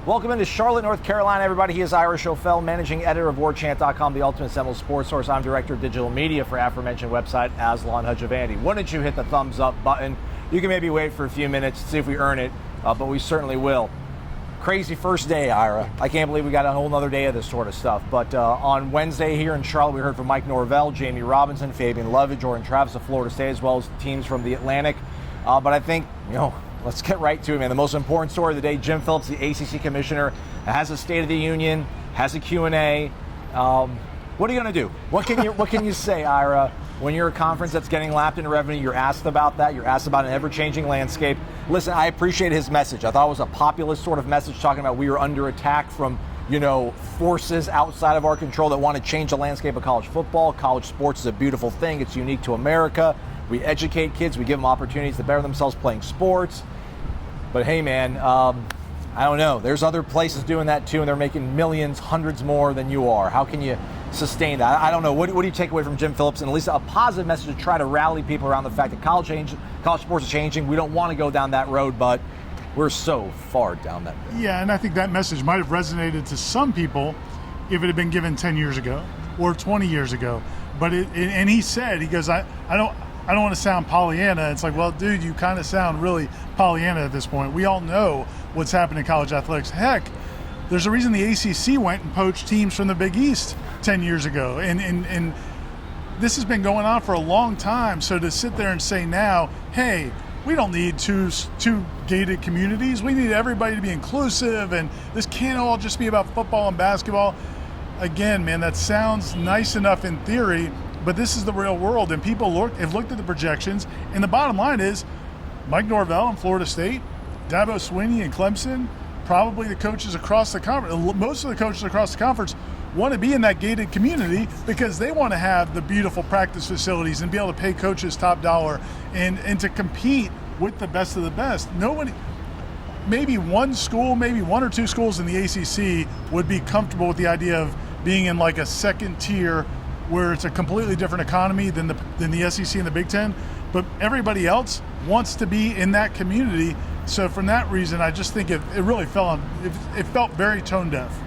Welcome into Charlotte, North Carolina, everybody. He is Ira Schoffel, managing editor of Warchant.com, the ultimate Seminoles sports source. I'm director of digital media for aforementioned website, Aslan Hajivandi. Wouldn't you hit the thumbs up button? You can maybe wait for a few minutes to see if we earn it, but we certainly will. Crazy first day, Ira. I can't believe we got a whole nother day of this sort of stuff. But on Wednesday here in Charlotte, we heard from Mike Norvell, Jamie Robinson, Fabian Lovett, Jordan Travis of Florida State, as well as teams from the Atlantic. But I think, let's get right to it, man. The most important story of the day, Jim Phillips, the ACC commissioner, has a State of the Union, has a Q&A. What are you going to do? What can you say, Ira, when you're a conference that's getting lapped in revenue? You're asked about that. You're asked about an ever-changing landscape. Listen, I appreciate his message. I thought it was a populist sort of message talking about we are under attack from, forces outside of our control that want to change the landscape of college football. College sports is a beautiful thing. It's unique to America. We educate kids. We give them opportunities to better themselves playing sports. But hey, man, I don't know. There's other places doing that too, and they're making millions, hundreds more than you are. How can you sustain that? I don't know. What do you take away from Jim Phillips, and at least a positive message to try to rally people around the fact that college sports is changing. We don't want to go down that road, but we're so far down that road. Yeah, and I think that message might have resonated to some people if it had been given 10 years ago or 20 years ago. But and he goes, I don't want to sound Pollyanna. It's like, well, dude, you kind of sound really Pollyanna at this point. We all know what's happened in college athletics. Heck, there's a reason the ACC went and poached teams from the Big East 10 years ago. And this has been going on for a long time. So to sit there and say now, hey, we don't need two gated communities. We need everybody to be inclusive, and this can't all just be about football and basketball. Again, man, that sounds nice enough in theory, but this is the real world, and people have looked at the projections, and the bottom line is Mike Norvell in Florida State, Dabo Swinney in Clemson, probably the coaches across the conference, most of the coaches across the conference want to be in that gated community because they want to have the beautiful practice facilities and be able to pay coaches top dollar and to compete with the best of the best. Nobody, maybe one school, maybe one or two schools in the ACC would be comfortable with the idea of being in like a second tier where it's a completely different economy than the SEC and the Big Ten, but everybody else wants to be in that community. So from that reason, I just think it really felt very tone deaf.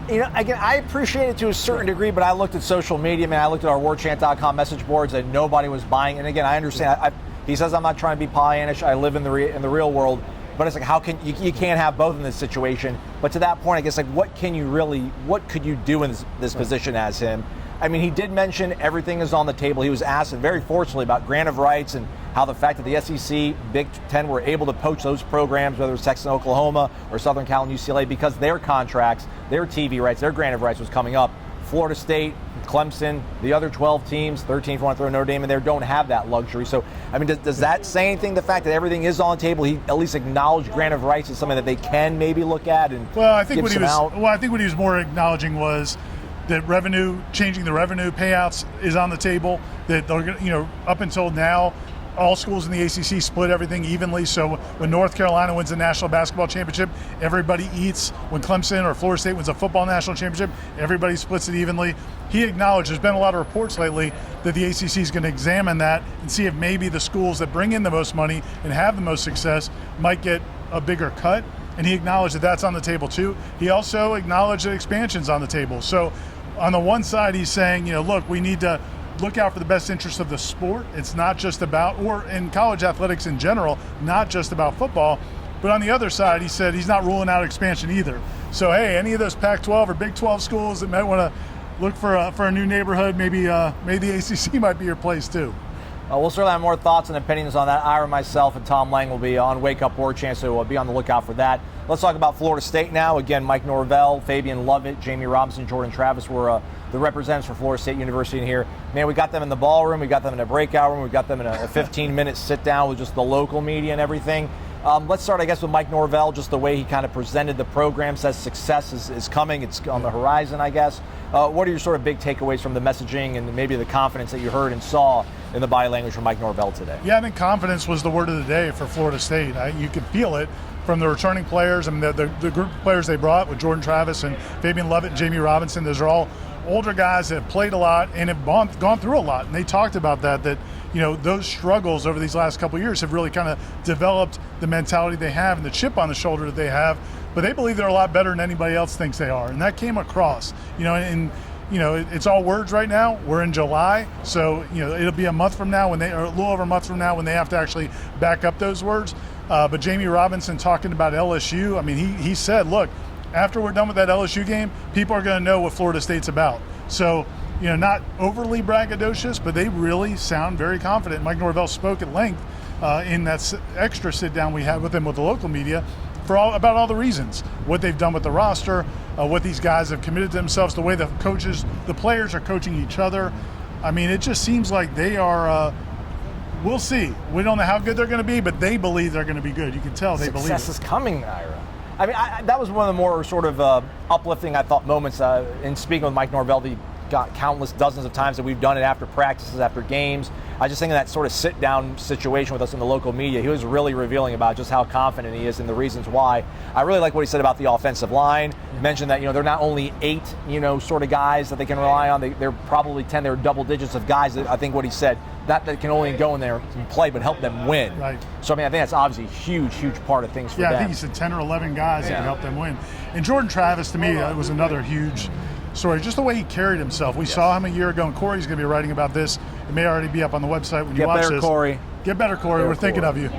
Again, I appreciate it to a certain degree, but I looked at social media, man. I looked at our Warchant.com message boards, and nobody was buying. And again, I understand. He says I'm not trying to be Pollyannish. I live in the real world. But it's like, how can you can't have both in this situation? But to that point, I guess, like, what could you do in this position as him? I mean, he did mention everything is on the table. He was asked, and very forcefully, about grant of rights and how the fact that the SEC, Big Ten were able to poach those programs, whether it's Texas and Oklahoma or Southern Cal and UCLA, because their contracts, their TV rights, their grant of rights was coming up. Florida State, Clemson, the other 12 teams, 13 if you want to throw Notre Dame in there, don't have that luxury. So, I mean, does that say anything, the fact that everything is on the table? He at least acknowledged grant of rights is something that they can maybe look at and I think what he was more acknowledging was that changing the revenue payouts is on the table. That up until now, all schools in the ACC split everything evenly. So when North Carolina wins the national basketball championship, everybody eats. When Clemson or Florida State wins a football national championship, everybody splits it evenly. He acknowledged there's been a lot of reports lately that the ACC is going to examine that and see if maybe the schools that bring in the most money and have the most success might get a bigger cut. And he acknowledged that that's on the table too. He also acknowledged that expansion's on the table. So on the one side, he's saying, look, we need to look out for the best interest of the sport. It's not just about, or in college athletics in general, not just about football. But on the other side, he said he's not ruling out expansion either. So, hey, any of those Pac-12 or Big 12 schools that might want to look for a new neighborhood, maybe the ACC might be your place too. We'll certainly have more thoughts and opinions on that. Ira, myself, and Tom Lang will be on Wake Up Warchant, so we'll be on the lookout for that. Let's talk about Florida State now. Again, Mike Norvell, Fabian Lovett, Jamie Robinson, Jordan Travis were the representatives for Florida State University in here. Man, we got them in the ballroom, we got them in a breakout room, we got them in a 15-minute sit-down with just the local media and everything. Let's start, I guess, with Mike Norvell, just the way he kind of presented the program, says success is coming, it's on the horizon, I guess. What are your sort of big takeaways from the messaging and maybe the confidence that you heard and saw in the body language from Mike Norvell today? Yeah, I think confidence was the word of the day for Florida State. You could feel it from the returning players. I mean, the group of players they brought with Jordan Travis and Fabian Lovett and Jamie Robinson, those are all older guys that have played a lot and have gone through a lot. And they talked about that those struggles over these last couple of years have really kind of developed the mentality they have and the chip on the shoulder that they have but they believe they're a lot better than anybody else thinks they are, and that came across. And it's all words right now. We're in July, so it'll be a month from now or a little over a month from now when they have to actually back up those words. But Jamie Robinson talking about LSU, I mean, he said, look, after we're done with that LSU game, people are going to know what Florida State's about. So, not overly braggadocious, but they really sound very confident. Mike Norvell spoke at length in that extra sit-down we had with him with the local media about all the reasons, what they've done with the roster, what these guys have committed to themselves, the way the players are coaching each other. I mean, it just seems like they are, we'll see. We don't know how good they're going to be, but they believe they're going to be good. You can tell they believe it. Success is coming, Ira. I mean, that was one of the more sort of uplifting, I thought, moments in speaking with Mike Norvell. The got countless dozens of times that we've done it after practices, after games. I just think of that sort of sit-down situation with us in the local media. He was really revealing about just how confident he is and the reasons why. I really like what he said about the offensive line. He mentioned that, they're not only 8, sort of guys that they can rely on. They're probably 10. They're double digits of guys that I think what he said, that they can only go in there and play, but help them win. Right. So, I mean, I think that's obviously a huge, huge part of things for them. Yeah, I think he said 10 or 11 guys that can help them win. And Jordan Travis, to me, was another huge story. Just the way he carried himself. We saw him a year ago, and Corey's going to be writing about this. It may already be up on the website when you watch this. Get better, Corey. Get better, Corey. We're thinking of you.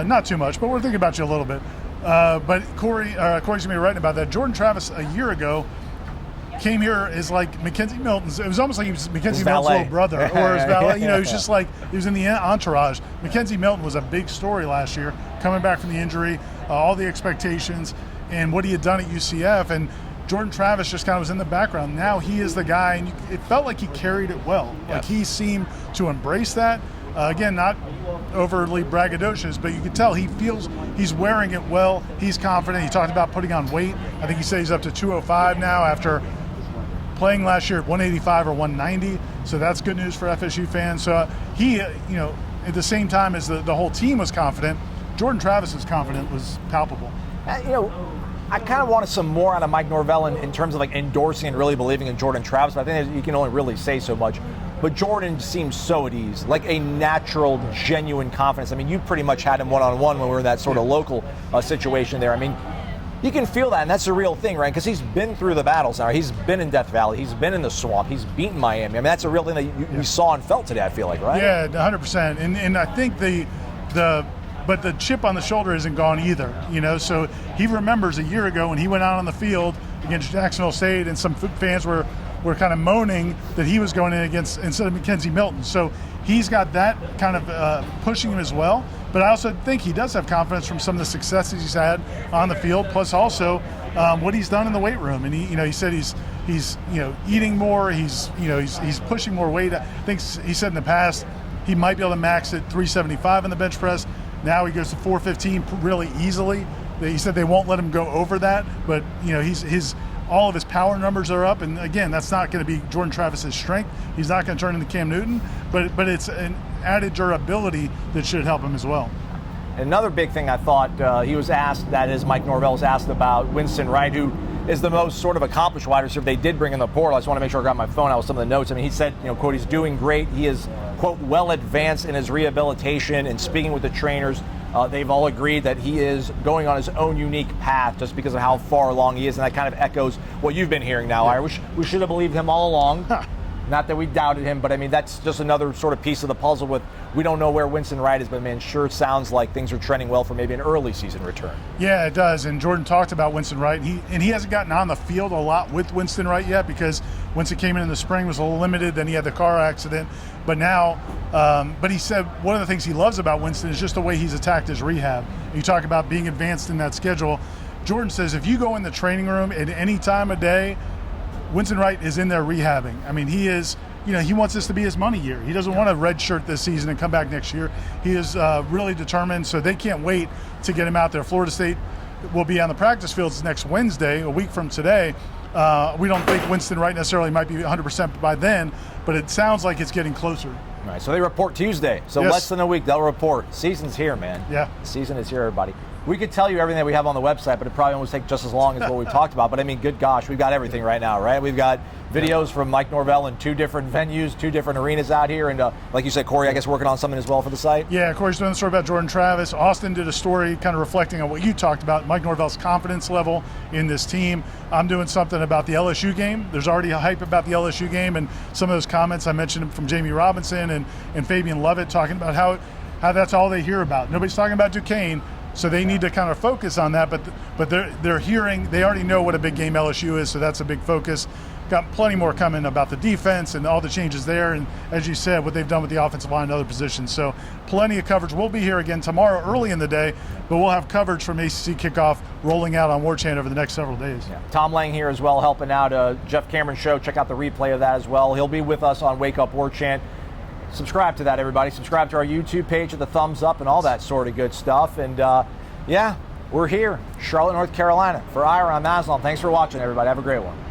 Not too much, but we're thinking about you a little bit. But Corey's going to be writing about that. Jordan Travis, a year ago, came here as like Mackenzie Milton's. It was almost like he was Mackenzie Milton's little brother, or his valet. He was just like, he was in the entourage. Mackenzie Milton was a big story last year, coming back from the injury, all the expectations, and what he had done at UCF. And Jordan Travis just kind of was in the background. Now he is the guy, and it felt like he carried it well. Yeah. Like he seemed to embrace that. Again, not overly braggadocious, but you could tell he feels he's wearing it well. He's confident. He talked about putting on weight. I think he said he's up to 205 now after playing last year at 185 or 190. So that's good news for FSU fans. So he, at the same time as the whole team was confident, Jordan Travis's confidence was palpable. I kind of wanted some more out of Mike Norvell in terms of like endorsing and really believing in Jordan Travis, but I think you can only really say so much. But Jordan seems so at ease, like a natural, genuine confidence. I mean, you pretty much had him one-on-one when we were in that sort of local situation there. I mean, you can feel that, and that's the real thing, right? Because he's been through the battles now. He's been in Death Valley. He's been in the swamp. He's beaten Miami. I mean, that's a real thing that you saw and felt today, I feel like, right? Yeah, 100%. And I think but the chip on the shoulder isn't gone either, So he remembers a year ago when he went out on the field against Jacksonville State, and some fans were kind of moaning that he was going in against instead of Mackenzie Milton. So he's got that kind of pushing him as well. But I also think he does have confidence from some of the successes he's had on the field, plus also what he's done in the weight room. And he said he's eating more. He's pushing more weight. I think he said in the past he might be able to max at 375 in the bench press. Now he goes to 415 really easily. He said they won't let him go over that, but all of his power numbers are up. And again, that's not going to be Jordan Travis's strength. He's not going to turn into Cam Newton, but it's an added durability that should help him as well. Another big thing I thought he was asked, that is Mike Norvell was asked about Winston Wright, who is the most sort of accomplished wide receiver they did bring in the portal. I just want to make sure I got my phone out with some of the notes. I mean, he said, quote, he's doing great. He is, quote, well advanced in his rehabilitation, and speaking with the trainers, they've all agreed that he is going on his own unique path just because of how far along he is, and that kind of echoes what you've been hearing now. Yeah. We should have believed him all along. Not that we doubted him, but I mean, that's just another sort of piece of the puzzle with, we don't know where Winston Wright is, but man, sure sounds like things are trending well for maybe an early season return. Yeah, it does. And Jordan talked about Winston Wright. He hasn't gotten on the field a lot with Winston Wright yet, because once he came in the spring, was a little limited, then he had the car accident. But now, but he said one of the things he loves about Winston is just the way he's attacked his rehab. You talk about being advanced in that schedule. Jordan says if you go in the training room at any time of day, Winston Wright is in there rehabbing. I mean, he is, he wants this to be his money year. He doesn't want to redshirt this season and come back next year. He is really determined, so they can't wait to get him out there. Florida State will be on the practice fields next Wednesday, a week from today. We don't think Winston Wright necessarily might be 100% by then, but it sounds like it's getting closer. All right, so they report Tuesday. So yes. Less than a week, they'll report. Season's here, man. Yeah. The season is here, everybody. we could tell you everything that we have on the website, but it probably almost take just as long as what we've talked about. But I mean, good gosh, we've got everything right now, right? We've got videos from Mike Norvell in 2 different venues, 2 different arenas out here. And like you said, Corey, I guess working on something as well for the site? Yeah, Corey's doing a story about Jordan Travis. Austin did a story kind of reflecting on what you talked about, Mike Norvell's confidence level in this team. I'm doing something about the LSU game. There's already a hype about the LSU game, and some of those comments I mentioned from Jamie Robinson and Fabian Lovett talking about how that's all they hear about. Nobody's talking about Duquesne. So they need to kind of focus on that, but they're hearing, they already know what a big game LSU is, so that's a big focus. Got plenty more coming about the defense and all the changes there, and as you said, what they've done with the offensive line and other positions. So plenty of coverage. We'll be here again tomorrow early in the day, but we'll have coverage from ACC Kickoff rolling out on Warchant over the next several days. Yeah. Tom Lang here as well, helping out Jeff Cameron's show. Check out the replay of that as well. He'll be with us on Wake Up Warchant. Subscribe to that, everybody. Subscribe to our YouTube page with the thumbs up and all that sort of good stuff. And yeah, we're here, Charlotte, North Carolina. For Ira, I'm Aslan. Thanks for watching, everybody. Have a great one.